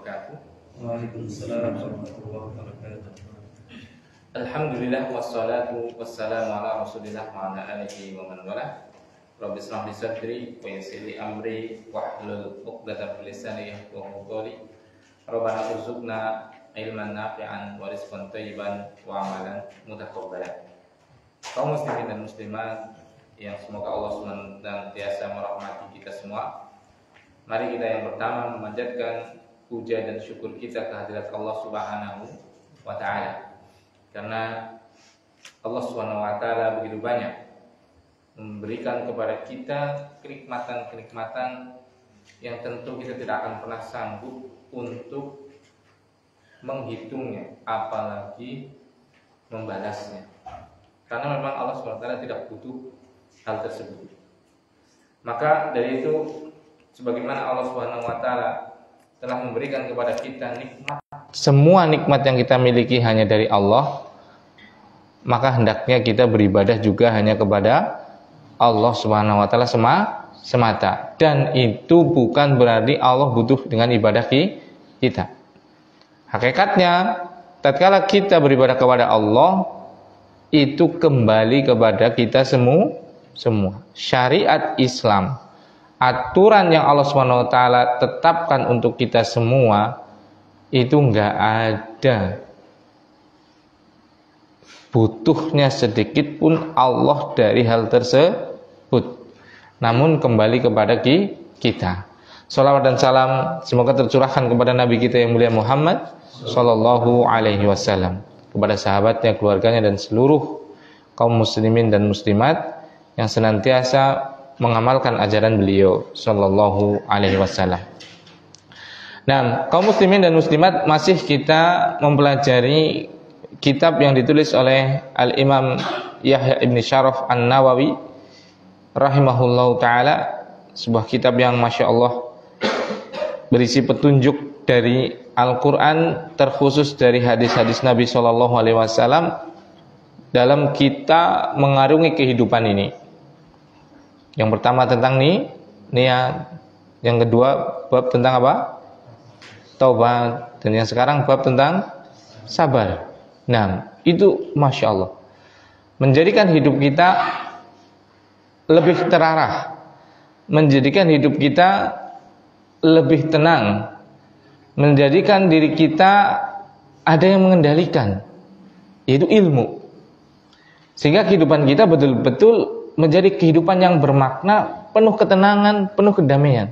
wabarakatuh. Waalaikumsalam warahmatullahi wabarakatuh. Alhamdulillah wassalatu wassalamu ala Rasulillah wa ala alihi wa man walah. Rabbi shrah li sadri wa yassir li amri wahlul 'uqdatam min lisani yafqahu qawli. Rabbana rzuqna ilman nafi'an wa rizqan thayyiban wa amalan mutakabbalan. Kaum muslimin dan muslimat yang semoga Allah senantiasa merahmati kita semua. Mari kita yang pertama memanjatkan puja dan syukur kita kehadirat Allah Subhanahu wa taala. Karena Allah Subhanahu wa taala begitu banyak memberikan kepada kita kenikmatan-kenikmatan yang tentu kita tidak akan pernah sanggup untuk menghitungnya, apalagi membalasnya. Karena memang Allah Subhanahu wa taala tidak butuh hal tersebut. Maka dari itu, sebagaimana Allah Subhanahu wa taala telah memberikan kepada kita nikmat, semua nikmat yang kita miliki hanya dari Allah, maka hendaknya kita beribadah juga hanya kepada Allah Subhanahu wa taala semata. Dan itu bukan berarti Allah butuh dengan ibadah kita. Hakikatnya, tatkala kita beribadah kepada Allah, itu kembali kepada kita semua. Syariat Islam, aturan yang Allah Subhanahu wa taala tetapkan untuk kita semua, itu enggak ada butuhnya sedikit pun Allah dari hal tersebut. Namun kembali kepada kita. Salawat dan salam semoga tercurahkan kepada Nabi kita yang mulia Muhammad sallallahu alaihi wasallam, kepada sahabatnya, keluarganya, dan seluruh kaum muslimin dan muslimat yang senantiasa mengamalkan ajaran beliau sallallahu alaihi wasallam. Nah, kaum muslimin dan muslimat, masih kita mempelajari kitab yang ditulis oleh Al-Imam Yahya ibn Syaraf An-Nawawi rahimahullahu ta'ala, sebuah kitab yang Masya Allah berisi petunjuk dari Al-Quran, terkhusus dari hadis-hadis Nabi SAW dalam kita mengarungi kehidupan ini. Yang pertama tentang niat, yang kedua bab tentang apa? Taubat, dan yang sekarang bab tentang sabar. Nah, itu Masya Allah menjadikan hidup kita lebih terarah, menjadikan hidup kita lebih tenang, menjadikan diri kita ada yang mengendalikan, yaitu ilmu. Sehingga kehidupan kita betul-betul menjadi kehidupan yang bermakna, penuh ketenangan, penuh kedamaian.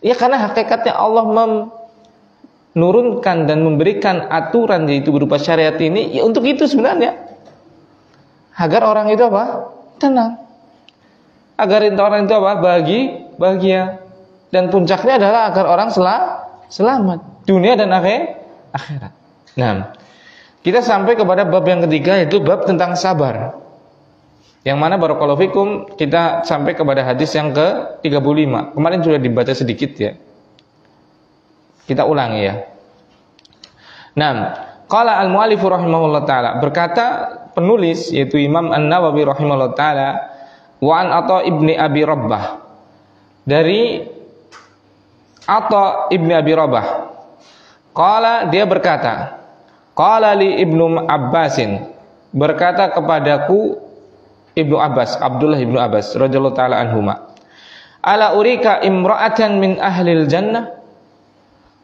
Ya, karena hakikatnya Allah menurunkan dan memberikan aturan, yaitu berupa syariat ini, ya untuk itu sebenarnya, agar orang itu apa? Tenang. Agar orang itu apa? Bahagia. Dan puncaknya adalah agar orang selamat dunia dan akhirat. Nah, kita sampai kepada bab yang ketiga, yaitu bab tentang sabar. Yang mana barakallahu fikum, kita sampai kepada hadis yang ke-35. Kemarin sudah dibaca sedikit ya. Kita ulangi ya. Nah, qala al-mu'allif rahimahullah taala, berkata penulis yaitu Imam An-Nawawi rahimahullah taala, wa an Atha ibni Abi Rabbah, dari Atha ibni Abi Rabbah, qala, dia berkata, qala li Ibnu Abbasin, berkata kepadaku Ibnu Abbas, Abdullah Ibnu Abbas radhiyallahu taala anhuma, ala urika imra'atan min ahlil jannah,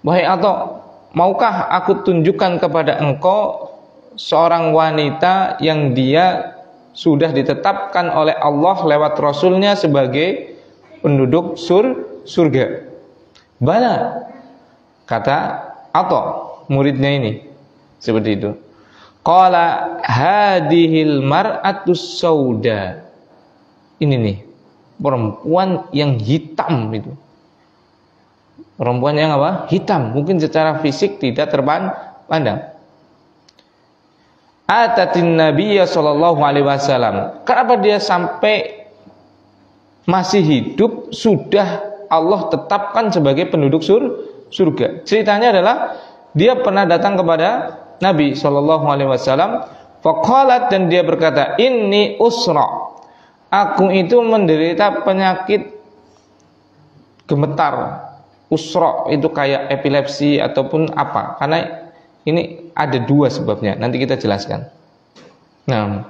wahai Atha, maukah aku tunjukkan kepada engkau seorang wanita yang dia sudah ditetapkan oleh Allah lewat Rasulnya sebagai penduduk surga? Bala, kata Atha, muridnya ini, seperti itu. Qala hadhil mar'atus sauda, ini nih perempuan yang hitam itu. Perempuan yang apa? Hitam, mungkin secara fisik tidak terpandang. Atatin Nabiyya sallallahu alaihi wasallam. Kenapa dia sampai masih hidup sudah Allah tetapkan sebagai penduduk surga? Ceritanya adalah dia pernah datang kepada Nabi sallallahu alaihi wasallam, faqalat, dan dia berkata, inni usra, aku itu menderita penyakit gemetar, usra itu kayak epilepsi ataupun apa? Karena ini ada dua sebabnya. Nanti kita jelaskan. Nah,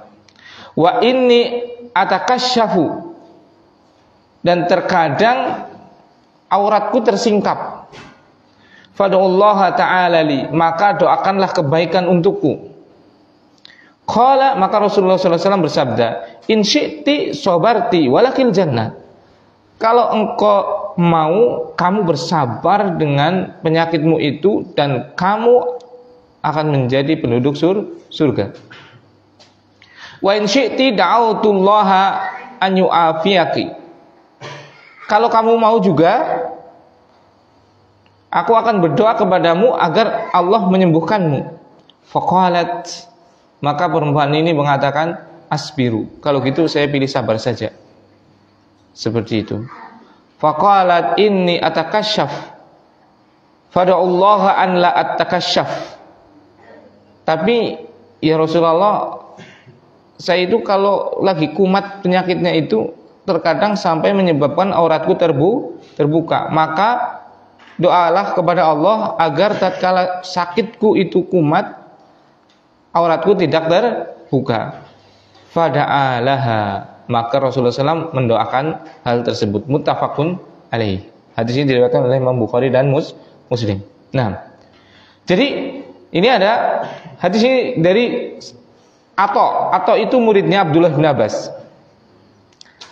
wa inni atakasyafu, dan terkadang auratku tersingkap. Fad'ullaha ta'ala li, maka doakanlah kebaikan untukku. Qala, maka Rasulullah SAW bersabda, in syi'ti sobarti walakil jannah. Kalau engkau mau, kamu bersabar dengan penyakitmu itu dan kamu akan menjadi penduduk surga. Wa in syi'ti da'autullaha an yu'afiyaki. Kalau kamu mau juga, aku akan berdoa kepadamu agar Allah menyembuhkanmu. Faqalat, maka perempuan ini mengatakan, asbiru, kalau gitu saya pilih sabar saja. Seperti itu. Faqalat inni atakasyaf fada'ullaha an la atakasyaf. Tapi ya Rasulullah, saya itu kalau lagi kumat penyakitnya itu terkadang sampai menyebabkan auratku terbuka. Maka doalah kepada Allah agar tatkala sakitku itu kumat, auratku tidak terbuka. Fada'alaha, maka Rasulullah SAW mendoakan hal tersebut. Muttafaqun alaih. Hadis ini diriwayatkan oleh Imam Bukhari dan Muslim. Nah, jadi ini ada hadis ini dari Atha itu muridnya Abdullah bin Abbas.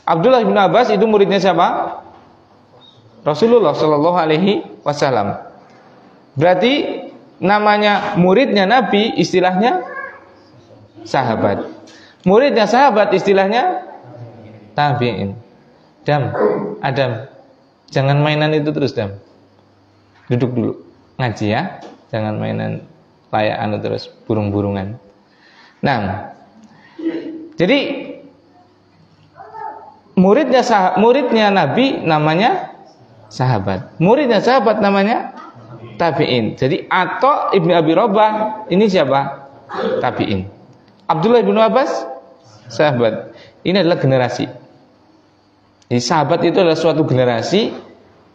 Abdullah bin Abbas itu muridnya siapa? Rasulullah Shallallahu Alaihi Wasallam. Berarti namanya muridnya Nabi istilahnya sahabat. Muridnya sahabat istilahnya tabi'in. Adam, jangan mainan itu terus, Dam. Duduk dulu, ngaji ya. Jangan mainan layakan terus, burung-burungan. Nah, jadi muridnya Nabi namanya sahabat. Muridnya sahabat namanya tabi'in. Jadi Atha ibnu Abi Rabah ini siapa? Tabi'in. Abdullah bin Abbas sahabat. Ini adalah generasi. Jadi sahabat itu adalah suatu generasi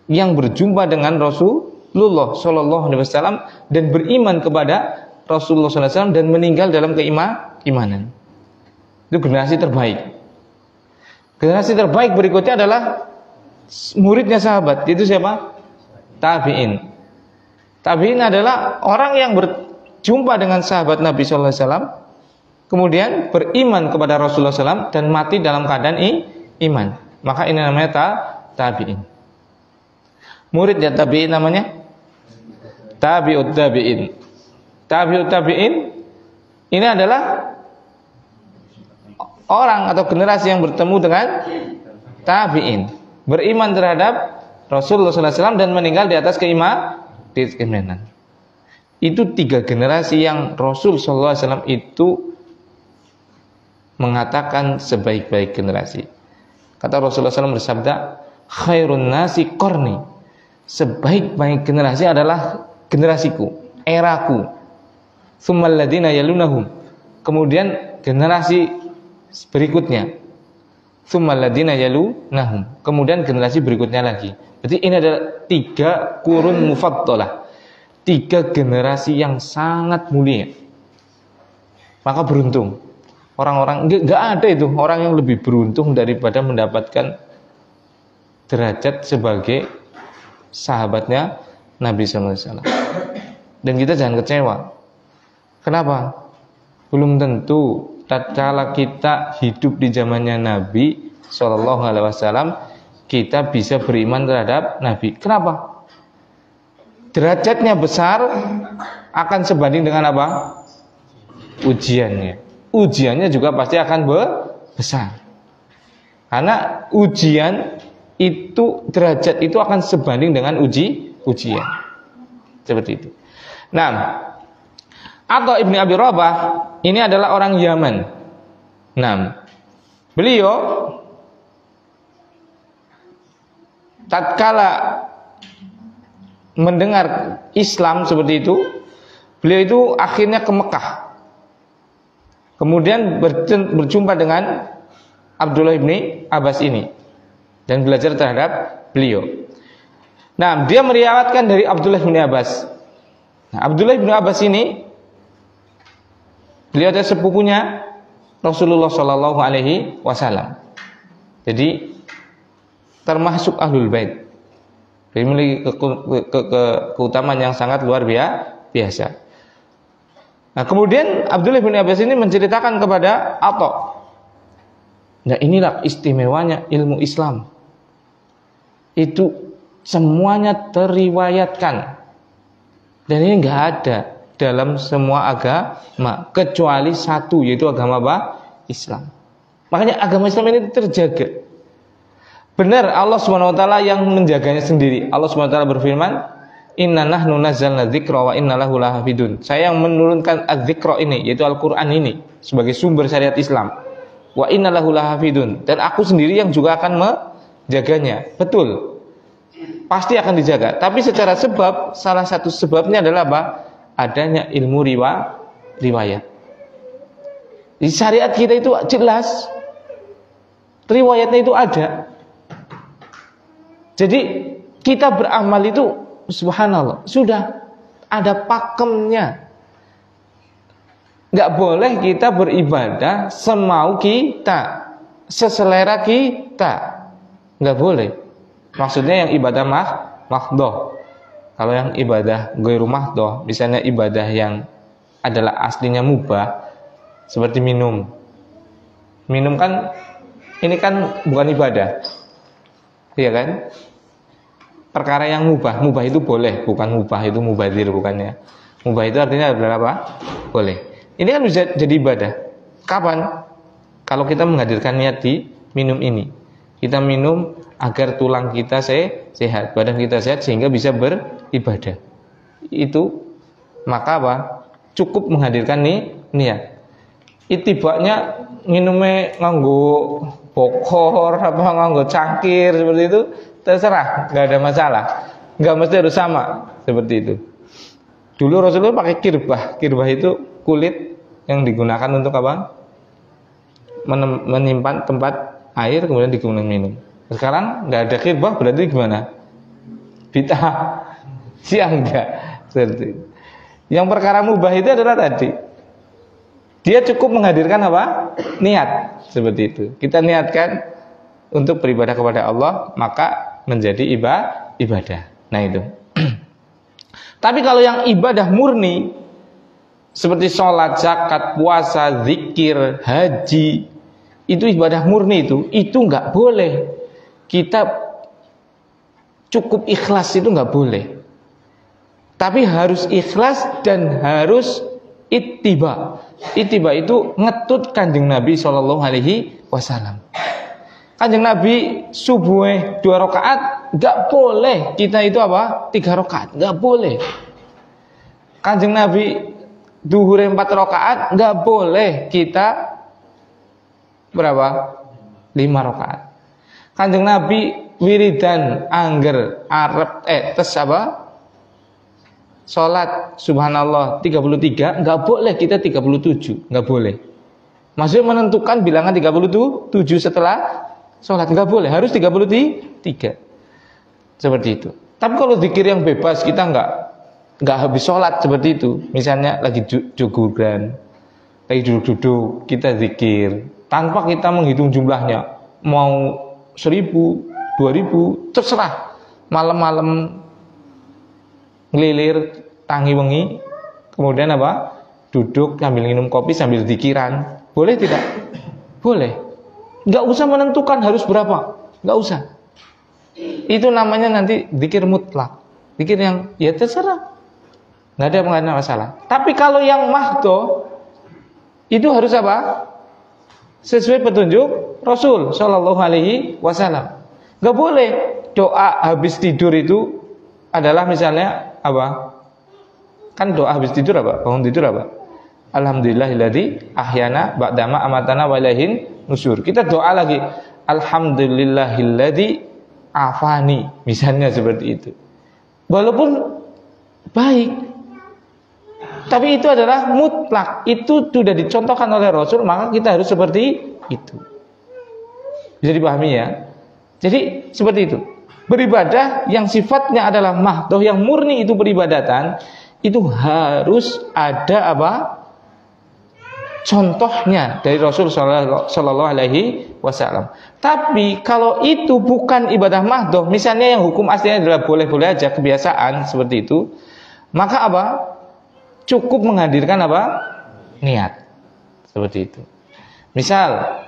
yang berjumpa dengan Rasulullah Shallallahu Alaihi Wasallam dan beriman kepada Rasulullah Sallallahu Alaihi Wasallam dan meninggal dalam keimanan. Itu generasi terbaik. Generasi terbaik berikutnya adalah muridnya sahabat. Itu siapa? Tabi'in. Tabi'in adalah orang yang berjumpa dengan sahabat Nabi Sallallahu Alaihi Wasallam, kemudian beriman kepada Rasulullah SAW dan mati dalam keadaan iman. Maka ini namanya tabi'in. Muridnya tabi'in namanya tabi'ut tabi'in. Tabi'ut tabi'in ini adalah orang atau generasi yang bertemu dengan tabi'in, beriman terhadap Rasulullah SAW dan meninggal di atas keimanan. Itu 3 generasi yang Rasul SAW itu mengatakan sebaik-baik generasi. Kata Rasulullah SAW bersabda, khairun nasi qarni, sebaik-baik generasi adalah generasiku, eraku. Tsummal ladzina yalunahum, kemudian generasi berikutnya. Tsummal ladzina yalunahum, kemudian generasi berikutnya lagi. Berarti ini adalah 3 qurun mufaddalah, 3 generasi yang sangat mulia. Maka beruntung. Orang-orang enggak ada itu orang yang lebih beruntung daripada mendapatkan derajat sebagai sahabatnya Nabi SAW. Dan kita jangan kecewa. Kenapa? Belum tentu tatkala kita hidup di zamannya Nabi SAW kita bisa beriman terhadap Nabi. Kenapa? Derajatnya besar akan sebanding dengan apa? Ujiannya. Ujiannya juga pasti akan besar. Karena ujian itu, derajat itu akan sebanding dengan ujian. Seperti itu. Nah, Atha ibnu Abi Rabah ini adalah orang Yaman. Nah, beliau tatkala mendengar Islam seperti itu, beliau itu akhirnya ke Mekah. Kemudian berjumpa dengan Abdullah bin Abbas ini dan belajar terhadap beliau. Nah, dia meriwayatkan dari Abdullah bin Abbas. Nah, Abdullah bin Abbas ini beliau adalah sepupunya Rasulullah Shallallahu Alaihi Wasallam. Jadi termasuk ahlul bait. Dia memiliki keutamaan yang sangat luar biasa. Nah, kemudian Abdullah bin Abbas ini menceritakan kepada Atha. Nah, inilah istimewanya ilmu Islam. Itu semuanya teriwayatkan. Dan ini enggak ada dalam semua agama kecuali satu, yaitu agama apa? Islam. Makanya agama Islam ini terjaga. Benar, Allah Subhanahu wa taala yang menjaganya sendiri. Allah Subhanahu wa taala berfirman, "Inna nahnu nazzalna dzikra wa inna lahu lahafidun." Saya yang menurunkan az-dzikra ini, yaitu Al-Qur'an ini sebagai sumber syariat Islam. Wa inna lahu lahafidun, dan aku sendiri yang juga akan menjaganya. Betul. Pasti akan dijaga. Tapi secara sebab, salah satu sebabnya adalah apa? Adanya ilmu riwayat. Di syariat kita itu jelas riwayatnya itu ada. Jadi kita beramal itu subhanallah sudah ada pakemnya. Nggak boleh kita beribadah semau kita, seselera kita. Nggak boleh. Maksudnya yang ibadah mahdhoh. Kalau yang ibadah ghairu mahdhoh, misalnya ibadah yang adalah aslinya mubah, seperti minum. Minum kan, ini kan bukan ibadah. Iya kan? Perkara yang mubah itu boleh, bukan mubah itu mubadir, bukannya. Mubah itu artinya adalah apa? Boleh. Ini kan bisa jadi ibadah. Kapan? Kalau kita menghadirkan niat di minum ini. Kita minum agar tulang kita sehat, badan kita sehat sehingga bisa beribadah. Itu maka apa? Cukup menghadirkan niat. Itibaknya minumnya nganggo bokor apa nganggo cangkir seperti itu terserah, nggak ada masalah. Nggak mesti harus sama seperti itu. Dulu Rasulullah pakai kirbah. Kirbah itu kulit yang digunakan untuk apa? Menyimpan tempat air kemudian digunakan minum. Sekarang nggak ada kirbah, berarti gimana? Bid'ah. Siang enggak. Seperti itu. Yang perkara mubah itu adalah tadi. Dia cukup menghadirkan apa? Niat. Seperti itu. Kita niatkan untuk beribadah kepada Allah, maka menjadi ibadah. Nah itu. Tapi kalau yang ibadah murni seperti sholat, zakat, puasa, zikir, haji, itu ibadah murni itu nggak boleh. Kita cukup ikhlas itu nggak boleh. Tapi harus ikhlas dan harus ittiba. Ittiba itu ngetut Kanjeng Nabi SAW. Kanjeng Nabi subuh 2 rakaat, nggak boleh kita itu apa? 3 rakaat, nggak boleh. Kanjeng Nabi duhur 4 rakaat, nggak boleh kita berapa? 5 rakaat. Kanjeng Nabi wiridan angger arep tes apa? Salat subhanallah 33, nggak boleh kita 37, nggak boleh. Maksudnya menentukan bilangan 37 setelah sholat, nggak boleh, harus 33. Seperti itu. Tapi kalau zikir yang bebas, kita nggak habis sholat seperti itu. Misalnya lagi juguran, lagi duduk-duduk, kita zikir tanpa kita menghitung jumlahnya, mau 1000, 2000, terserah. Malam-malam ngelilir, tangi wengi, kemudian apa? Duduk sambil minum kopi sambil zikiran, boleh tidak? Boleh. Nggak usah menentukan harus berapa, nggak usah. Itu namanya nanti zikir mutlak, zikir yang ya terserah, nggak ada masalah. Tapi kalau yang mahdhoh itu harus apa? Sesuai petunjuk Rasul Shallallahu Alaihi Wasallam. Nggak boleh doa habis tidur itu adalah misalnya apa? Kan doa habis tidur apa? Bangun tidur apa? Alhamdulillahilladzi ahyana ba'dama amatana wa ilaihin nusyur. Kita doa lagi, alhamdulillahilladzi afani, misalnya seperti itu. Walaupun baik, tapi itu adalah mutlak. Itu sudah dicontohkan oleh Rasul, maka kita harus seperti itu. Bisa dipahami ya? Jadi seperti itu. Beribadah yang sifatnya adalah mahdoh, yang murni itu peribadatan, itu harus ada apa? Contohnya dari Rasul Sallallahu Alaihi Wasallam. Tapi kalau itu bukan ibadah mahdoh, misalnya yang hukum aslinya adalah boleh-boleh aja, kebiasaan seperti itu, maka apa? Cukup menghadirkan apa? Niat. Seperti itu. Misal,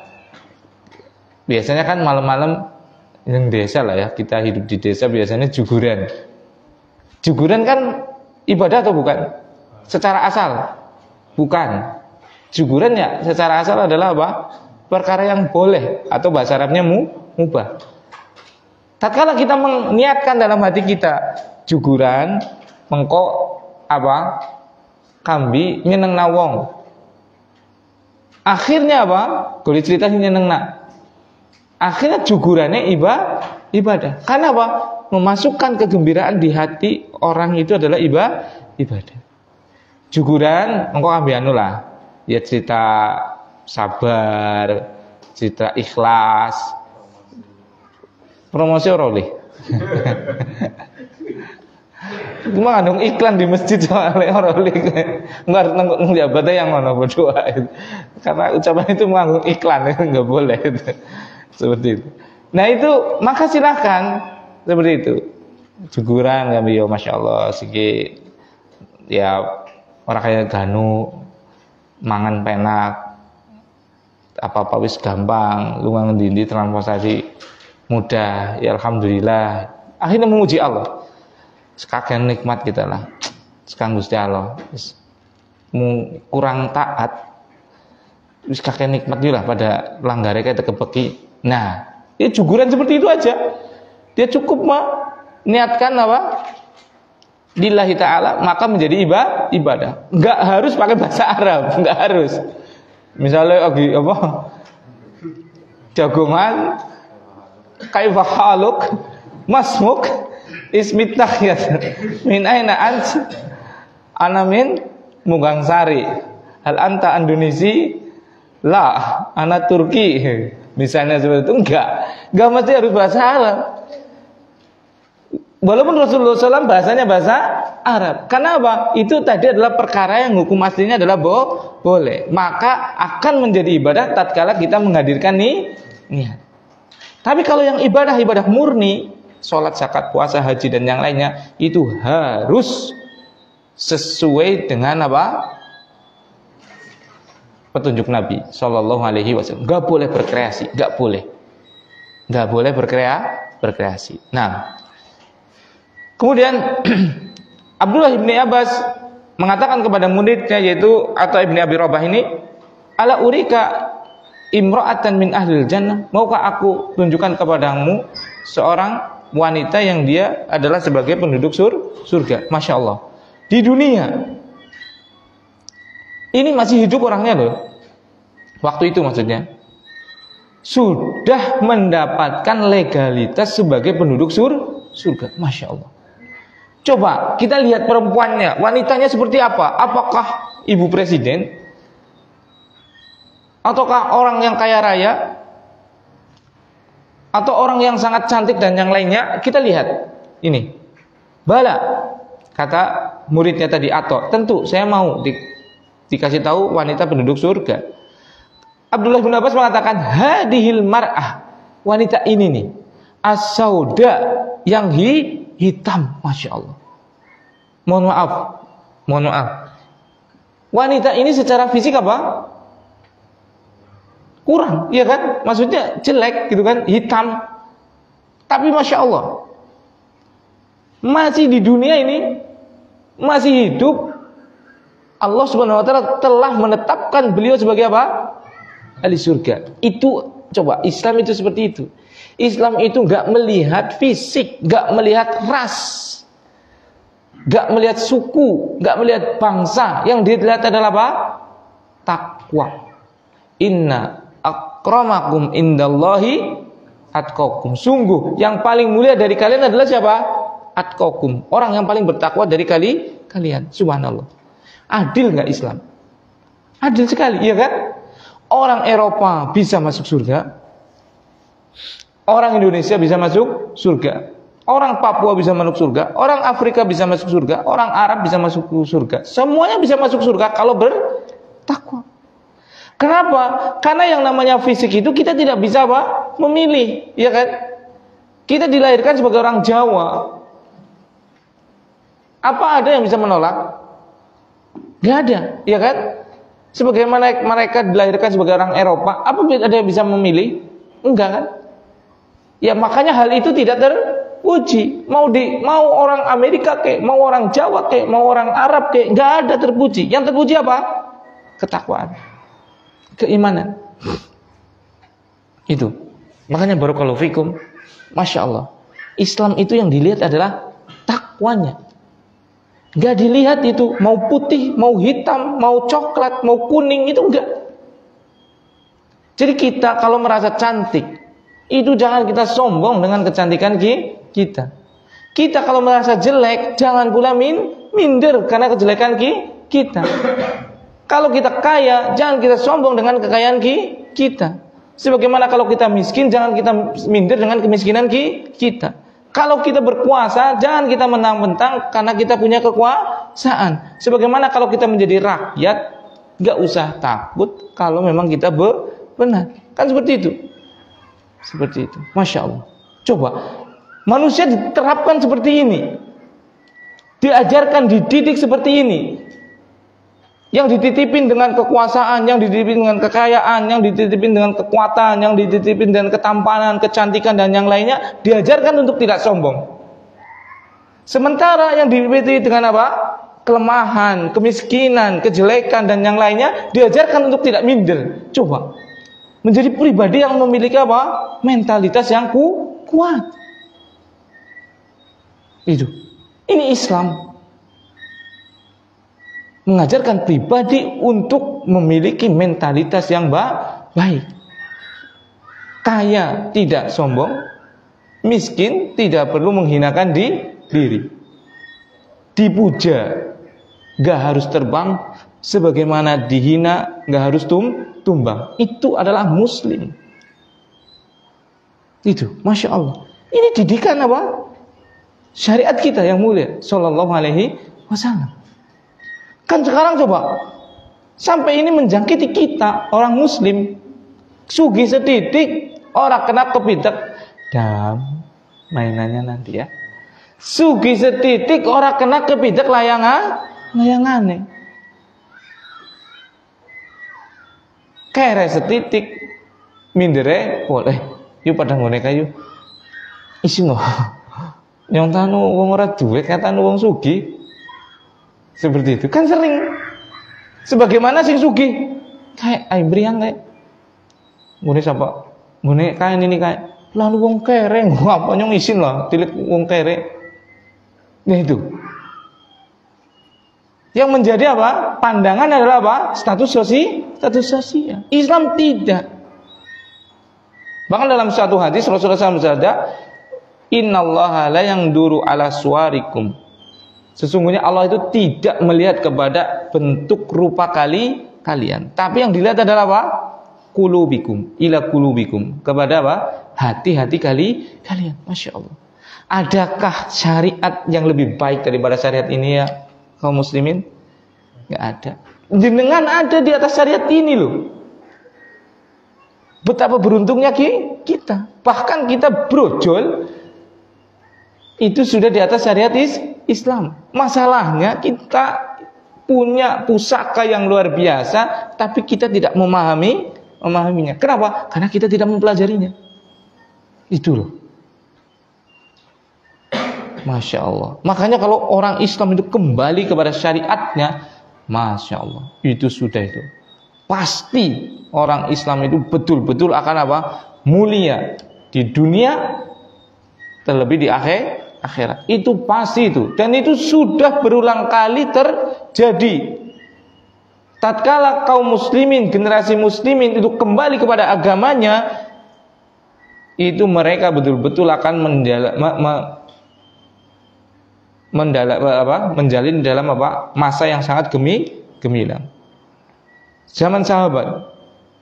biasanya kan malam-malam yang desa lah ya, kita hidup di desa biasanya juguran. Juguran kan ibadah atau bukan? Secara asal, bukan. Juguran ya secara asal adalah apa? Perkara yang boleh atau bahasa Arabnya mubah. Tatkala kita meniatkan dalam hati kita juguran, mengko apa? Kambi nyeneng nawong. Akhirnya apa? Boleh cerita nyeneng nak. Akhirnya jugurannya ibadah. Karena apa? Memasukkan kegembiraan di hati orang itu adalah ibadah. Juguran, mengko kambi anu lah. Ya cerita sabar, cerita ikhlas, promosi oroli. Cuma ngandung iklan di masjid soalnya oroli. Enggak nang jabat yang ngono berdoa. Karena ucapan itu mengandung iklan, enggak boleh itu. Seperti itu. Nah itu maka silahkan seperti itu. Juguran kami yo masyaallah segi ya orang kaya ganu mangan penak, apa-apa wis gampang, lungang dindi transportasi mudah, ya alhamdulillah. Akhirnya memuji Allah. Sekaken nikmat kita lah. Sekang Gusti Allah. Kurang taat. Wis kakek nikmat juga pada langgare kayak tekepeki. Nah, ya juguran seperti itu aja. Dia cukup niatkan apa? Lillahi ta'ala, maka menjadi ibadah. Enggak harus pakai bahasa Arab, enggak harus. Misalnya lagi apa? Jagongan kaifa haluk masmuk ismit tahyat min aina ant ana min Mugangsari hal anta Indonesi la ana Turki misalnya seperti itu. Enggak mesti harus bahasa Arab. Walaupun Rasulullah SAW bahasanya bahasa Arab. Karena apa? Itu tadi adalah perkara yang hukum aslinya adalah boleh. Maka akan menjadi ibadah tatkala kita menghadirkan niat. Tapi kalau yang ibadah murni, sholat, zakat, puasa, haji dan yang lainnya, itu harus sesuai dengan apa? Petunjuk Nabi Sallallahu Alaihi Wasallam. Gak boleh berkreasi, gak boleh berkreasi. Nah, kemudian Abdullah bin Abbas mengatakan kepada muridnya yaitu Atha bin Abi Rabah ini, ala urika imra'atan min ahlil jannah, maukah aku tunjukkan kepadamu seorang wanita yang dia adalah sebagai penduduk surga. Masya Allah, di dunia ini masih hidup orangnya loh, waktu itu maksudnya sudah mendapatkan legalitas sebagai penduduk surga. Masya Allah. Coba kita lihat perempuannya, wanitanya seperti apa? Apakah ibu presiden? Ataukah orang yang kaya raya? Atau orang yang sangat cantik dan yang lainnya? Kita lihat ini. Bala, kata muridnya tadi Atha, tentu saya mau dikasih tahu wanita penduduk surga. Abdullah bin Abbas mengatakan, hadihil mar'ah, wanita ini nih, as-sauda, yang hitam, Masya Allah. Mohon maaf. Wanita ini secara fisik apa? Kurang, iya kan? Maksudnya jelek gitu kan, hitam. Tapi Masya Allah, masih di dunia ini, masih hidup. Allah Subhanahu Wa Taala telah menetapkan beliau sebagai apa? Ahli surga. Itu coba, Islam itu seperti itu. Islam itu nggak melihat fisik, nggak melihat ras, nggak melihat suku, nggak melihat bangsa. Yang dilihat adalah apa? Takwa. Inna akramakum indallahi atqakum. Sungguh yang paling mulia dari kalian adalah siapa? Atqakum. Orang yang paling bertakwa dari kalian. Subhanallah. Adil nggak Islam? Adil sekali, iya kan? Orang Eropa bisa masuk surga, orang Indonesia bisa masuk surga. Orang Papua bisa masuk surga, orang Afrika bisa masuk surga, orang Arab bisa masuk surga. Semuanya bisa masuk surga kalau bertakwa. Kenapa? Karena yang namanya fisik itu kita tidak bisa apa? Memilih, ya kan? Kita dilahirkan sebagai orang Jawa. Apa ada yang bisa menolak? Gak ada, ya kan? Sebagaimana mereka dilahirkan sebagai orang Eropa, apa ada yang bisa memilih? Enggak kan? Ya makanya hal itu tidak terpuji. Mau orang Amerika kek, mau orang Jawa kek, mau orang Arab kek, nggak ada terpuji. Yang terpuji apa? Ketakwaan, keimanan. Itu. Makanya barakallahu fikum, masya Allah. Islam itu yang dilihat adalah takwanya. Nggak dilihat itu mau putih, mau hitam, mau coklat, mau kuning, itu enggak. Jadi kita kalau merasa cantik, itu jangan kita sombong dengan kecantikan kita. Kita kalau merasa jelek, jangan pula minder karena kejelekan kita. Kalau kita kaya, jangan kita sombong dengan kekayaan kita. Sebagaimana kalau kita miskin, jangan kita minder dengan kemiskinan kita. Kalau kita berkuasa, jangan kita mentang-mentang karena kita punya kekuasaan. Sebagaimana kalau kita menjadi rakyat, gak usah takut kalau memang kita benar. Kan seperti itu. Seperti itu. Masya Allah. Coba, manusia diterapkan seperti ini. Diajarkan, dididik seperti ini. Yang dititipin dengan kekuasaan, yang dititipin dengan kekayaan, yang dititipin dengan kekuatan, yang dititipin dengan ketampanan, kecantikan, dan yang lainnya, diajarkan untuk tidak sombong. Sementara yang dititipin dengan apa? Kelemahan, kemiskinan, kejelekan, dan yang lainnya, diajarkan untuk tidak minder. Coba, menjadi pribadi yang memiliki apa? Mentalitas yang kuat. Itu. Ini Islam. Mengajarkan pribadi untuk memiliki mentalitas yang baik. Kaya tidak sombong, miskin tidak perlu menghinakan diri. Dipuja gak harus terbang, sebagaimana dihina gak harus tumbang. Itu adalah muslim. Itu, masya Allah. Ini didikan apa? Syariat kita yang mulia, sallallahu alaihi wasallam. Kan sekarang coba, sampai ini menjangkiti kita, orang muslim. Sugih setitik, orang kena kepitek. Dan mainannya nanti ya. Sugih setitik, orang kena kepitek layangan. Kere setitik, mindere boleh. Yuk pada ngone kayu. Isin loh. Yang tanu wong ora duwe, katanu wong sugih. Seperti itu kan sering. Sebagaimana sing sugih kayak aibrian kayak ngene sapa ngene kae ini kayak lalu wong kere apa nyong isin lah tilik wong kere. Nah itu yang menjadi apa? Pandangan adalah apa? Status sosial. Islam tidak. Bahkan dalam satu hadis Rasulullah SAW bersabda, innallaha la yanduru ala suwarikum. Sesungguhnya Allah itu tidak melihat kepada bentuk rupa kalian, tapi yang dilihat adalah apa? Qulubikum, ila qulubikum, kepada apa? Hati-hati kalian. Masya Allah. Adakah syariat yang lebih baik daripada syariat ini ya kaum muslimin? Gak ada. Jenengan ada di atas syariat ini loh. Betapa beruntungnya kita. Bahkan kita brojol itu sudah di atas syariat Islam. Masalahnya kita punya pusaka yang luar biasa, tapi kita tidak memahaminya. Kenapa? Karena kita tidak mempelajarinya. Itu loh. Masya Allah. Makanya kalau orang Islam itu kembali kepada syariatnya, Masya Allah, itu sudah itu. Pasti orang Islam itu betul-betul akan apa? Mulia di dunia, terlebih di akhirat. Itu pasti itu. Dan itu sudah berulang kali terjadi. Tatkala kaum muslimin, generasi muslimin itu kembali kepada agamanya, itu mereka betul-betul akan menjalin dalam masa yang sangat gemilang. Zaman sahabat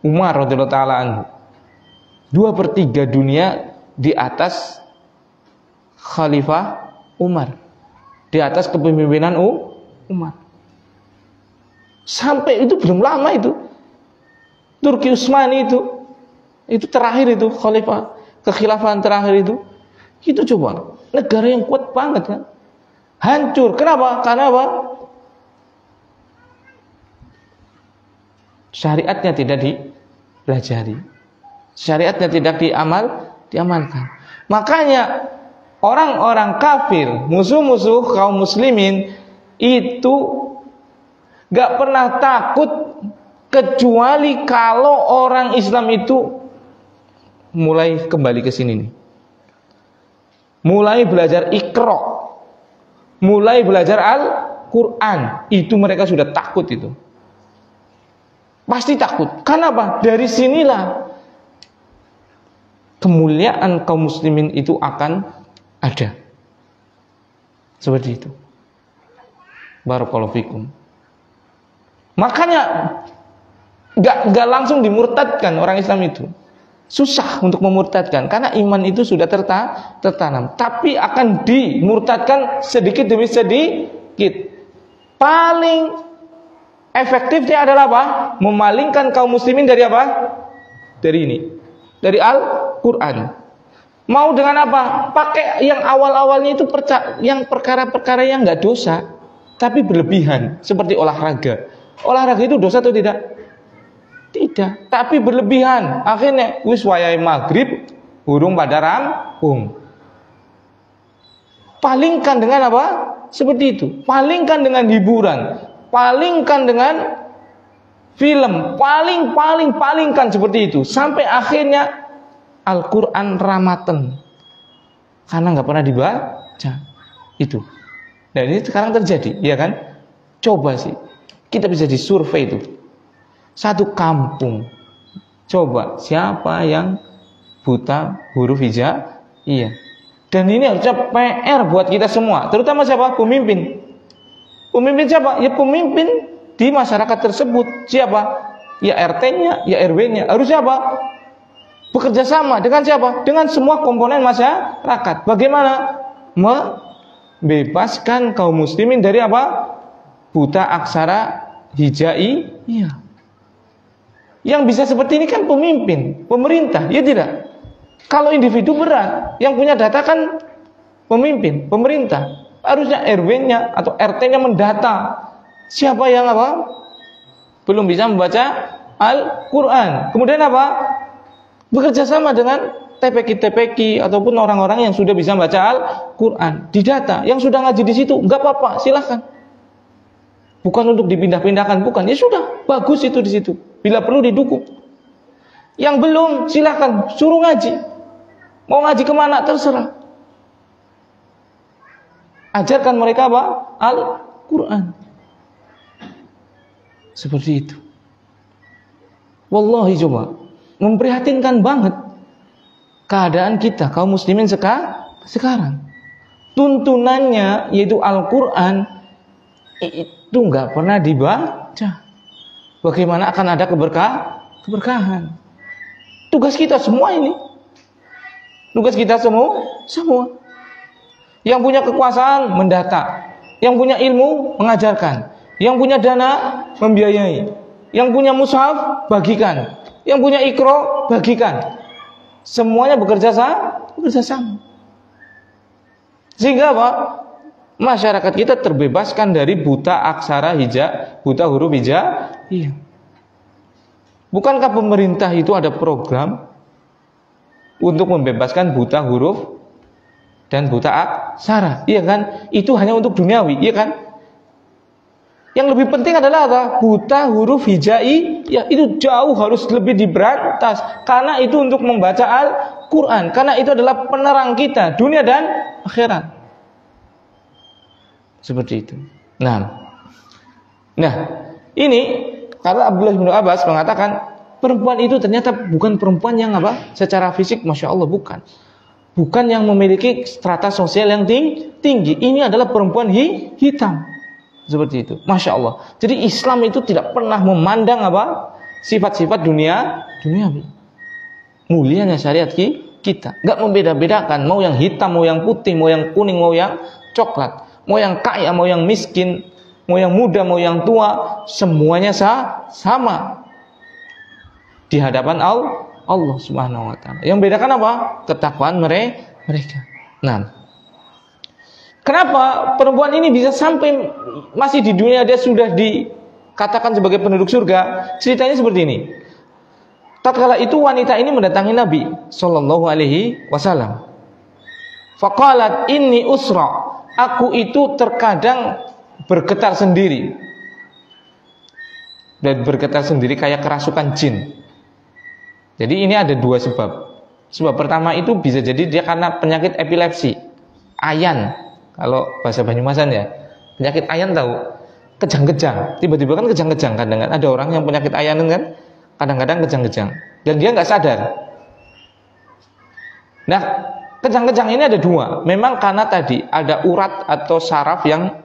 Umar radhiyallahu taala anhu, 2/3 dunia di atas Khalifah Umar, di atas kepemimpinan Umar. Sampai itu belum lama itu. Turki Utsmani itu terakhir itu khalifah, kekhilafahan terakhir itu. Itu coba, negara yang kuat banget kan. Hancur. Kenapa? Karena apa? Syariatnya tidak dipelajari. Syariatnya tidak diamalkan. Makanya orang-orang kafir, musuh-musuh kaum muslimin itu gak pernah takut kecuali kalau orang Islam itu mulai kembali ke sini nih. Mulai belajar Iqra, mulai belajar Al-Quran, itu mereka sudah takut itu. Pasti takut. Karena apa? Dari sinilah kemuliaan kaum muslimin itu akan ada. Seperti itu. Barakallahu fikum. Makanya gak langsung dimurtadkan orang Islam itu. Susah untuk memurtadkan karena iman itu sudah tertanam. Tapi akan dimurtadkan sedikit demi sedikit. Paling efektifnya adalah apa? Memalingkan kaum muslimin dari apa? Dari ini. Dari Al-Quran. Mau dengan apa? Pakai yang awal-awalnya itu yang perkara-perkara yang gak dosa, tapi berlebihan. Seperti olahraga. Olahraga itu dosa atau tidak? Tidak, tapi berlebihan. Akhirnya wis wayai maghrib burung pada rampung. Palingkan dengan apa? Seperti itu. Palingkan dengan hiburan. Palingkan dengan film. Palingkan seperti itu. Sampai akhirnya Al-Quran ramatan. Karena nggak pernah dibaca. Itu. Dan ini sekarang terjadi, ya kan? Coba sih. Kita bisa disurvei itu. Satu kampung. Coba siapa yang buta huruf hija? Iya. Dan ini harusnya PR buat kita semua. Terutama siapa? Pemimpin. Pemimpin siapa? Ya pemimpin di masyarakat tersebut. Siapa? Ya RT-nya, ya RW-nya. Harusnya apa? Bekerja sama dengan siapa? Dengan semua komponen masyarakat. Bagaimana? Membebaskan kaum muslimin dari apa? Buta aksara hijai. Iya. Yang bisa seperti ini kan pemimpin, pemerintah, ya tidak? Kalau individu berat, yang punya data kan pemimpin, pemerintah. Harusnya RW-nya atau RT-nya mendata siapa yang apa? Belum bisa membaca Al-Quran. Kemudian apa? Bekerja sama dengan TPQ ataupun orang-orang yang sudah bisa membaca Al-Quran. Didata, yang sudah ngaji di situ, nggak apa-apa, silakan. Bukan untuk dipindah-pindahkan, bukan. Ya sudah, bagus itu di situ. Bila perlu didukung. Yang belum, silakan suruh ngaji. Mau ngaji kemana terserah. Ajarkan mereka apa? Al-Quran. Seperti itu. Wallahi coba, memprihatinkan banget keadaan kita kaum muslimin sekarang. Tuntunannya yaitu Al-Quran itu nggak pernah dibaca. Bagaimana akan ada keberkahan? Tugas kita semua ini. Tugas kita semua. Yang punya kekuasaan mendata, yang punya ilmu mengajarkan, yang punya dana membiayai, yang punya mushaf bagikan, yang punya Iqra bagikan. Semuanya bekerja sama. Sehingga apa? Masyarakat kita terbebaskan dari buta aksara hija, buta huruf hija. Iya. Bukankah pemerintah itu ada program untuk membebaskan buta huruf dan buta aksara? Iya kan? Itu hanya untuk duniawi, iya kan? Yang lebih penting adalah apa? Buta huruf hijai, ya itu jauh harus lebih diberantas. Karena itu untuk membaca Al-Quran. Karena itu adalah penerang kita, dunia dan akhirat. Seperti itu. Nah, ini karena Abdullah bin Abbas mengatakan perempuan itu ternyata bukan perempuan yang apa? Secara fisik, masya Allah bukan. Bukan yang memiliki strata sosial yang tinggi. Ini adalah perempuan hitam. Seperti itu. Masya Allah. Jadi Islam itu tidak pernah memandang apa? Sifat-sifat duniawi. Mulianya syariat kita. Nggak membeda-bedakan, mau yang hitam, mau yang putih, mau yang kuning, mau yang coklat, mau yang kaya, mau yang miskin, mau yang muda, mau yang tua, semuanya sama di hadapan Allah Subhanahu wa taala. Yang bedakan apa? Ketakwaan mereka. Nah, kenapa perempuan ini bisa sampai masih di dunia dia sudah dikatakan sebagai penduduk surga? Ceritanya seperti ini. Tatkala itu wanita ini mendatangi Nabi sallallahu alaihi wasallam. Faqalat inni usra. Aku itu terkadang bergetar sendiri. Dan bergetar sendiri kayak kerasukan jin. Jadi ini ada dua sebab. Sebab pertama itu bisa jadi dia karena penyakit epilepsi. Ayan. Kalau bahasa Banyumasan ya. Penyakit ayan tahu? Kejang-kejang. Tiba-tiba kan kejang-kejang kadang kan. Ada orang yang penyakit ayan kan kadang-kadang kejang-kejang dan dia nggak sadar. Nah, kejang-kejang ini ada dua. Memang karena tadi ada urat atau saraf yang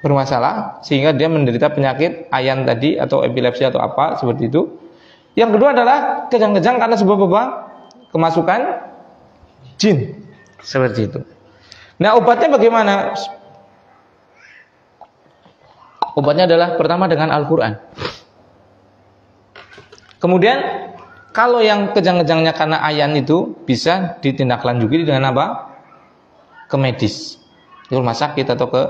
bermasalah sehingga dia menderita penyakit ayan tadi atau epilepsi atau apa seperti itu. Yang kedua adalah kejang-kejang karena sebab apa? Kemasukan jin seperti itu. Nah, obatnya bagaimana? Obatnya adalah pertama dengan Al-Quran. Kemudian kalau yang kejang-kejangnya karena ayan itu bisa ditindaklanjuti dengan apa? Ke medis, ke rumah sakit atau ke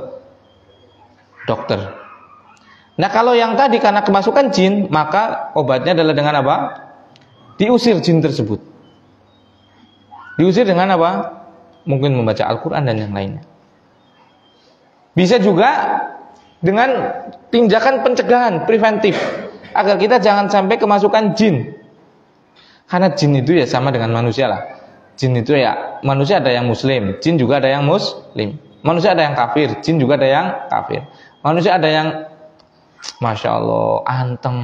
dokter. Nah, kalau yang tadi karena kemasukan jin, maka obatnya adalah dengan apa? Diusir jin tersebut. Diusir dengan apa? Mungkin membaca Al-Quran dan yang lainnya. Bisa juga dengan tindakan pencegahan preventif agar kita jangan sampai kemasukan jin. Karena jin itu ya sama dengan manusia lah. Jin itu ya manusia ada yang muslim, jin juga ada yang muslim. Manusia ada yang kafir, jin juga ada yang kafir. Manusia ada yang Masya Allah anteng,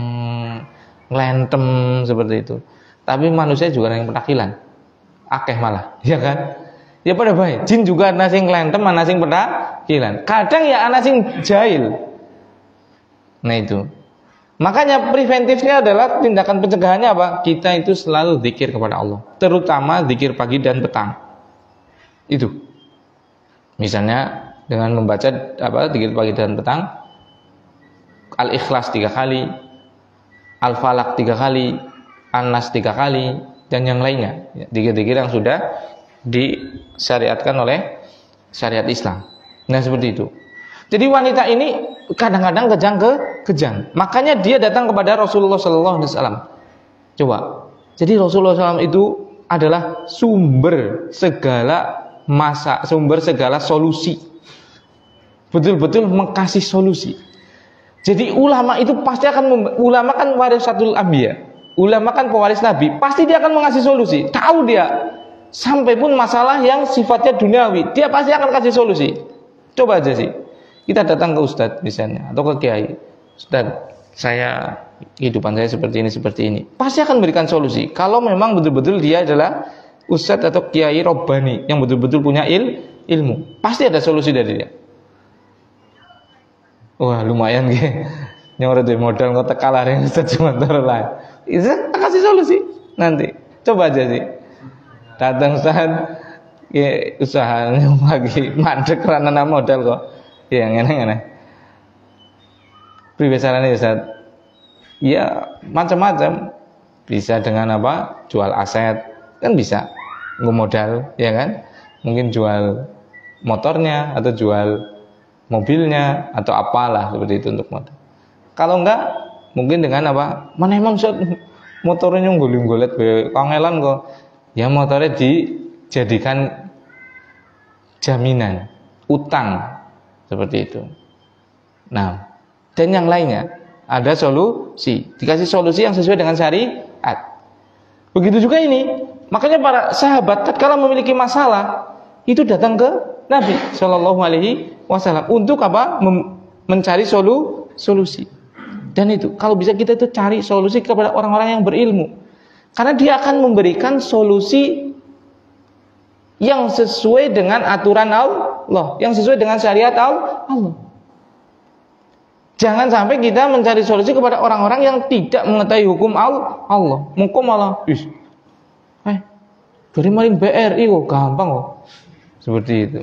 ngelentem seperti itu. Tapi manusia juga ada yang petakilan, akeh malah, ya kan? Ya pada baik. Jin juga ana sing ngelentem, ana sing petakilan. Kadang ya ana sing jahil. Nah itu. Makanya preventifnya adalah tindakan pencegahannya apa? Kita itu selalu zikir kepada Allah, terutama zikir pagi dan petang. Itu. Misalnya dengan membaca apa? Zikir pagi dan petang, Al-Ikhlas 3 kali, Al-Falaq 3 kali, An-Nas 3 kali, dan yang lainnya. Zikir-zikir yang sudah disyariatkan oleh syariat Islam. Nah seperti itu. Jadi wanita ini kadang-kadang kejang. Makanya dia datang kepada Rasulullah SAW. Coba. Jadi Rasulullah SAW itu adalah sumber segala solusi. Betul-betul mengkasih solusi. Jadi ulama itu pasti akan ulama kan warisatul anbiya. Ulama kan pewaris Nabi. Pasti dia akan mengasih solusi. Tahu dia. Sampai pun masalah yang sifatnya duniawi, dia pasti akan kasih solusi. Coba aja sih. Kita datang ke ustadz misalnya atau ke kiai, ustadz saya kehidupan saya seperti ini, pasti akan memberikan solusi. Kalau memang betul-betul dia adalah ustadz atau kiai robbani yang betul-betul punya ilmu, pasti ada solusi dari dia. Wah lumayan gitu, nyorot dari modal nggak tekalarin ustadz cuma taruh lain, itu kasih solusi nanti. Coba aja sih, datang ustadz, ya usahanya lagi mandek karena modal kok. Ya ngene-ngene. Pribesanane Ustaz. Ya macam-macam. Bisa dengan apa? Jual aset, kan bisa. Modal, ya kan? Mungkin jual motornya atau jual mobilnya atau apalah seperti itu untuk modal. Kalau enggak, mungkin dengan apa? Mana emang Ustaz motornya nggolet kangelan kok. Ya motornya dijadikan jaminan, utang. Seperti itu. Nah, dan yang lainnya ada solusi, dikasih solusi yang sesuai dengan syariat. Begitu juga ini. Makanya para sahabat tatkala memiliki masalah itu datang ke Nabi Shallallahu Alaihi Wasallam untuk apa? Mencari solusi. Dan itu kalau bisa kita itu cari solusi kepada orang-orang yang berilmu, karena dia akan memberikan solusi yang sesuai dengan aturan Allah, yang sesuai dengan syariat Allah. Jangan sampai kita mencari solusi kepada orang-orang yang tidak mengetahui hukum Allah. Hukum Allah. Dari maling BRI kok gampang kok. Seperti itu.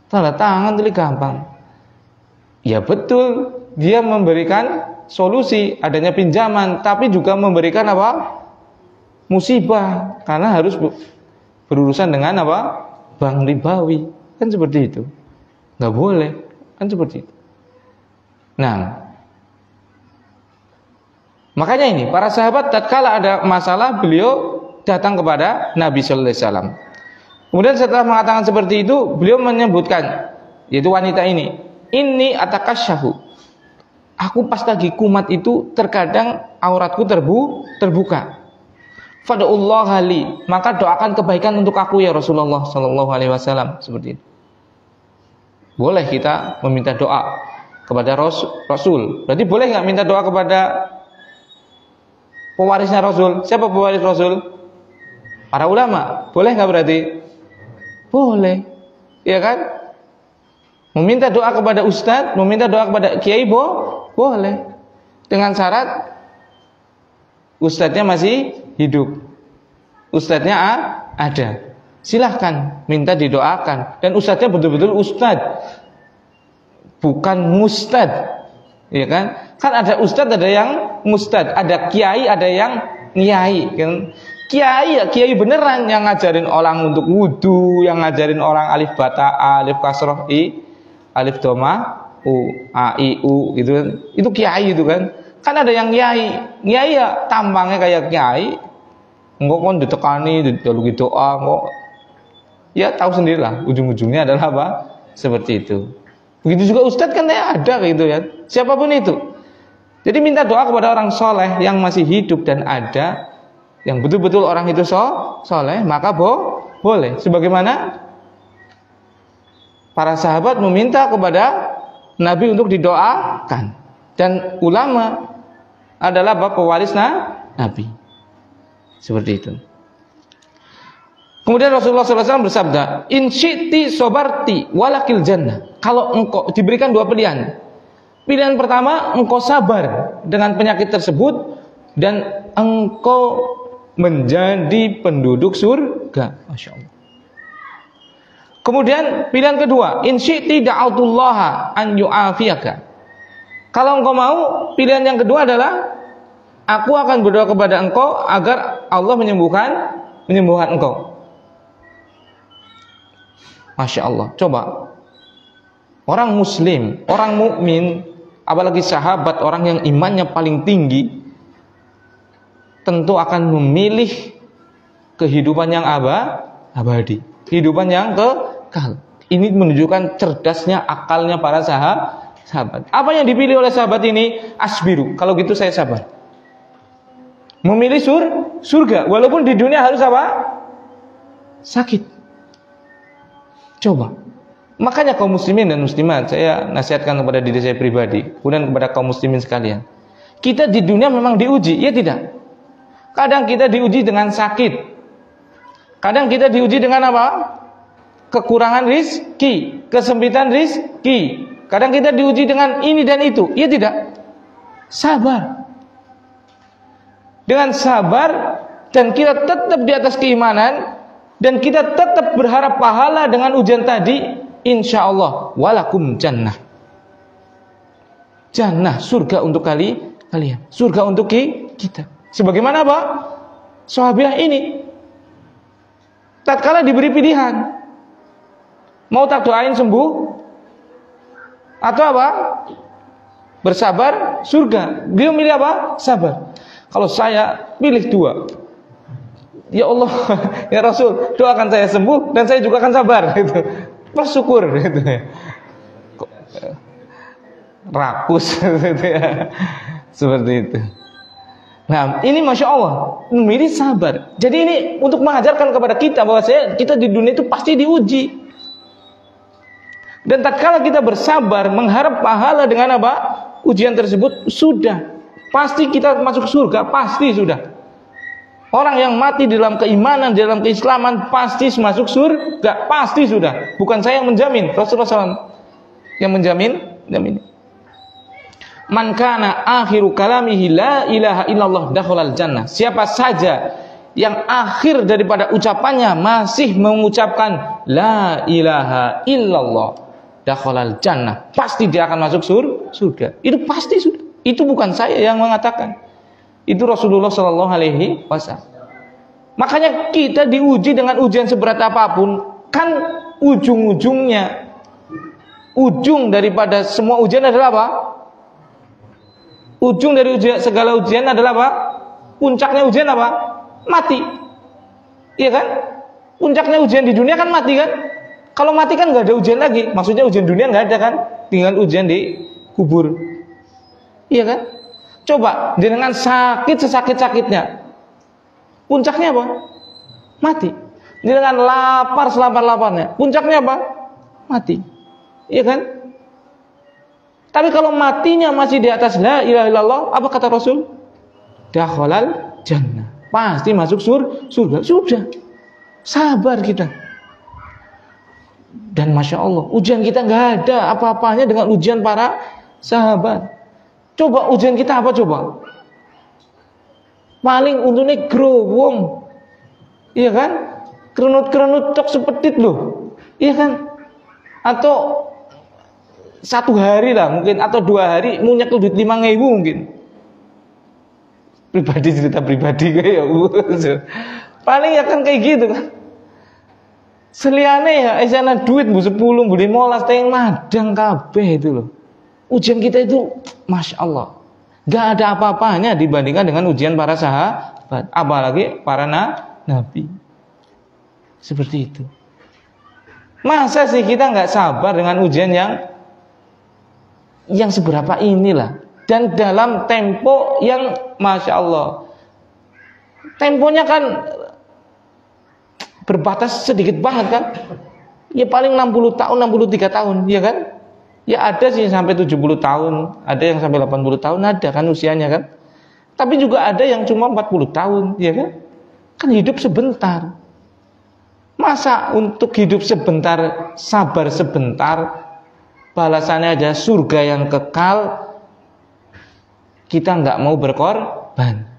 Tanda tangan tulis gampang. Ya betul, dia memberikan solusi adanya pinjaman, tapi juga memberikan apa? Musibah, karena harus berurusan dengan apa? Bank ribawi. Kan seperti itu. Nggak boleh. Kan seperti itu. Nah, makanya ini para sahabat tatkala ada masalah beliau datang kepada Nabi sallallahu alaihi wasallam. Kemudian setelah mengatakan seperti itu, beliau menyebutkan, yaitu wanita ini atakasyahu. Aku pas lagi kumat itu terkadang auratku terbuka. Fad'ullaha li, maka doakan kebaikan untuk aku ya Rasulullah sallallahu alaihi wasallam. Seperti itu. Boleh kita meminta doa kepada Rasul. Berarti boleh nggak minta doa kepada pewarisnya Rasul? Siapa pewaris Rasul? Para ulama. Boleh nggak berarti? Boleh. Iya kan? Meminta doa kepada ustadz, meminta doa kepada kiai boleh. Dengan syarat ustadznya masih hidup. Ustadznya ada. Silahkan minta didoakan. Dan ustadznya betul-betul ustadz, bukan mustad, ya kan? Kan ada ustad, ada yang mustad, ada kiai, ada yang nyai, kan? Kiai ya kiai beneran yang ngajarin orang untuk wudu, yang ngajarin orang alif bata a, alif kasroh i, alif doma u, a i u, gitu kan? Itu kiai itu kan? Kan ada yang nyai ya tampangnya kayak kiai, enggak kon ditekani, didaluki doa, kok ya tahu sendirilah ujung-ujungnya adalah apa? Seperti itu. Begitu juga ustadz kan ya ada gitu ya. Siapapun itu. Jadi minta doa kepada orang soleh yang masih hidup dan ada, yang betul-betul orang itu soleh, maka boleh. Sebagaimana para sahabat meminta kepada Nabi untuk didoakan. Dan ulama adalah pewaris Nabi. Seperti itu. Kemudian Rasulullah SAW bersabda, in syi'ti sobarti walakil jannah. Kalau engkau diberikan dua pilihan. Pilihan pertama, engkau sabar dengan penyakit tersebut dan engkau menjadi penduduk surga. Masya Allah. Kemudian pilihan kedua, in syi'ti da'autullaha an yu'afiyaka. Kalau engkau mau, pilihan yang kedua adalah aku akan berdoa kepada engkau agar Allah menyembuhkan engkau. Masya Allah. Coba orang muslim, orang mukmin, apalagi sahabat, orang yang imannya paling tinggi, tentu akan memilih kehidupan yang abadi, kehidupan yang kekal. Ini menunjukkan cerdasnya akalnya para sahabat. Apa yang dipilih oleh sahabat ini? Asbiru. Kalau gitu saya sabar. Memilih surga, walaupun di dunia harus apa? Sakit. Coba. Makanya kaum muslimin dan muslimat, saya nasihatkan kepada diri saya pribadi, kemudian kepada kaum muslimin sekalian. Kita di dunia memang diuji, ya tidak? Kadang kita diuji dengan sakit. Kadang kita diuji dengan apa? Kekurangan rizki, kesempitan rizki. Kadang kita diuji dengan ini dan itu, ya tidak? Sabar. Dengan sabar dan kita tetap di atas keimanan, dan kita tetap berharap pahala dengan ujian tadi, insya Allah walakum jannah. Jannah, surga untuk kalian, surga untuk kita. Sebagaimana apa? Sahabiah ini tatkala diberi pilihan, mau tak doain sembuh atau apa? Bersabar surga. Dia milih apa? Sabar. Kalau saya pilih dua, ya Allah, ya Rasul, doakan saya sembuh dan saya juga akan sabar, gitu. Bersyukur, gitu. Rakus, gitu ya. Seperti itu. Nah, ini Masya Allah, memilih sabar. Jadi ini untuk mengajarkan kepada kita bahwa kita di dunia itu pasti diuji. Dan tatkala kita bersabar, mengharap pahala dengan apa? Ujian tersebut, sudah. Pasti kita masuk surga, pasti sudah. Orang yang mati dalam keimanan, dalam keislaman pasti masuk surga, pasti sudah. Bukan saya yang menjamin, Rasulullah SAW yang menjamin. Man kana akhiru kalamihi la ilaha illallah dakhalal jannah. Siapa saja yang akhir daripada ucapannya masih mengucapkan la ilaha illallah, dakhalal jannah, pasti dia akan masuk surga. Itu pasti sudah. Itu bukan saya yang mengatakan. Itu Rasulullah Shallallahu Alaihi Wasallam. Makanya kita diuji dengan ujian seberat apapun, kan ujung-ujungnya, ujung daripada semua ujian adalah apa? Ujung dari segala ujian adalah apa? Puncaknya ujian apa? Mati. Iya kan? Puncaknya ujian di dunia kan mati kan? Kalau mati kan nggak ada ujian lagi. Maksudnya ujian dunia nggak ada kan? Tinggal ujian di kubur. Iya kan? Coba dengan sakit sesakit-sakitnya, puncaknya apa? Mati. Dengan lapar selapar-laparnya, puncaknya apa? Mati. Iya kan? Tapi kalau matinya masih di atas la ilaha illallah, apa kata Rasul? Dakhalal jannah. Pasti masuk surga. Sudah. Sabar kita. Dan Masya Allah, ujian kita nggak ada apa-apanya dengan ujian para sahabat. Coba ujian kita apa coba? Paling untungnya growong. Iya kan? Kerenut-kerenut tok sepetit loh. Iya kan? Atau 1 hari lah mungkin, atau 2 hari munyak duit 5.000 mungkin. Cerita pribadi kayak paling ya kan kayak gitu kan. Seliane ya esana duit bu 10 bu 15 teng madang kabeh itu loh. Ujian kita itu Masya Allah, gak ada apa-apanya dibandingkan dengan ujian para sahabat, apalagi para nabi. Seperti itu. Masa sih kita gak sabar dengan ujian yang seberapa inilah, dan dalam tempo yang Masya Allah, temponya kan berbatas sedikit banget kan, ya paling 60 tahun 63 tahun, ya kan, ya ada sih sampai 70 tahun, ada yang sampai 80 tahun, ada kan usianya kan, tapi juga ada yang cuma 40 tahun, ya kan hidup sebentar. Masa untuk hidup sebentar, sabar sebentar, balasannya ada surga yang kekal, kita nggak mau berkorban,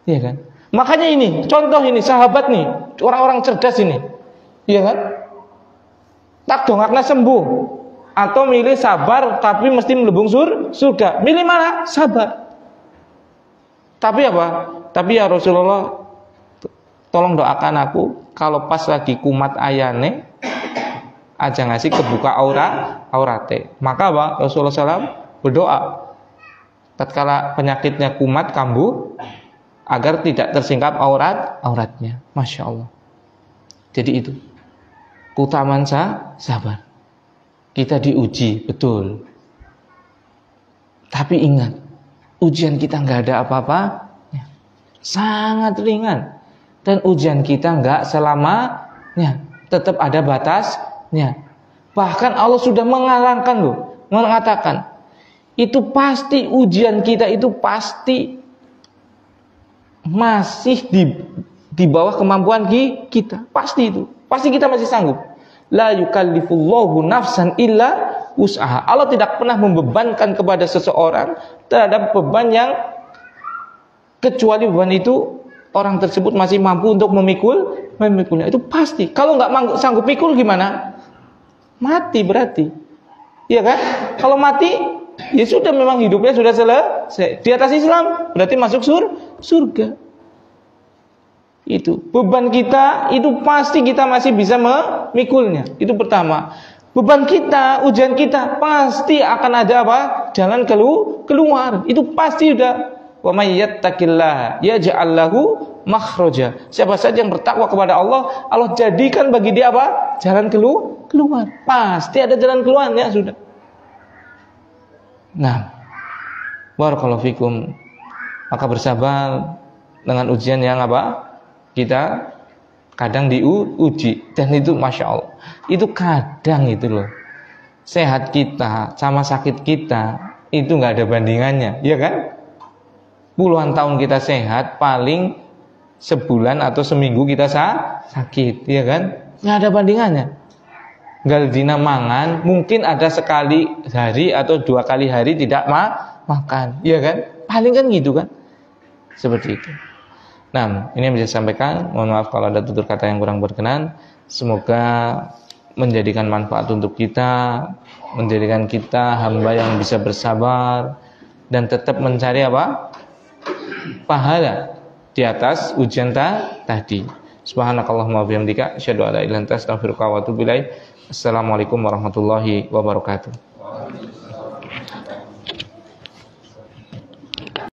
ya kan? Makanya ini, contoh ini sahabat nih, orang-orang cerdas ini, ya kan? Tak dongakna sembuh, atau milih sabar tapi mesti melebung surga. Milih mana? Sabar. Tapi apa? Tapi ya Rasulullah, tolong doakan aku kalau pas lagi kumat ayane, aja ngasih kebuka aurate. Maka apa? Rasulullah SAW berdoa tatkala penyakitnya kumat kambuh agar tidak tersingkap auratnya. Masya Allah. Jadi itu keutamaan sabar. Kita diuji betul, tapi ingat ujian kita nggak ada apa-apa, sangat ringan, dan ujian kita nggak selamanya, tetap ada batasnya. Bahkan Allah sudah mengarangkan loh, mengatakan itu pasti ujian kita itu pasti masih di bawah kemampuan kita, pasti itu, pasti kita masih sanggup. La yukallifullahu nafsan illa wus'aha. Allah tidak pernah membebankan kepada seseorang terhadap beban yang kecuali beban itu orang tersebut masih mampu untuk memikulnya. Itu pasti. Kalau nggak sanggup mikul gimana? Mati berarti. Iya kan? Kalau mati, ya sudah, memang hidupnya sudah selesai. Di atas Islam berarti masuk surga. Itu beban kita itu pasti kita masih bisa memikulnya. Itu pertama. Beban kita, ujian kita pasti akan ada apa? Jalan keluar. Itu pasti udah. Wa may yattaqillaha yaj'al lahu makhraja. Siapa saja yang bertakwa kepada Allah, Allah jadikan bagi dia apa? Jalan keluar. Pasti ada jalan keluarnya sudah. Nah, barakallahu fikum. Maka bersabar dengan ujian yang apa? Kita kadang diuji, dan itu Masya Allah, itu kadang itu loh, sehat kita sama sakit kita itu nggak ada bandingannya, ya kan? Puluhan tahun kita sehat, paling sebulan atau seminggu kita sakit, ya kan? Nggak ada bandingannya. Galdina mangan, mungkin ada sekali hari atau 2 kali hari tidak makan, ya kan? Paling kan gitu kan? Seperti itu. Nah, ini yang bisa saya sampaikan. Mohon maaf kalau ada tutur kata yang kurang berkenan. Semoga menjadikan manfaat untuk kita, menjadikan kita hamba yang bisa bersabar dan tetap mencari apa? Pahala di atas ujian tadi. Subhanakallahumma wa bihamdika asyhadu an la ilaha illa anta astaghfiruka wa atubu ilaik. Assalamualaikum warahmatullahi wabarakatuh.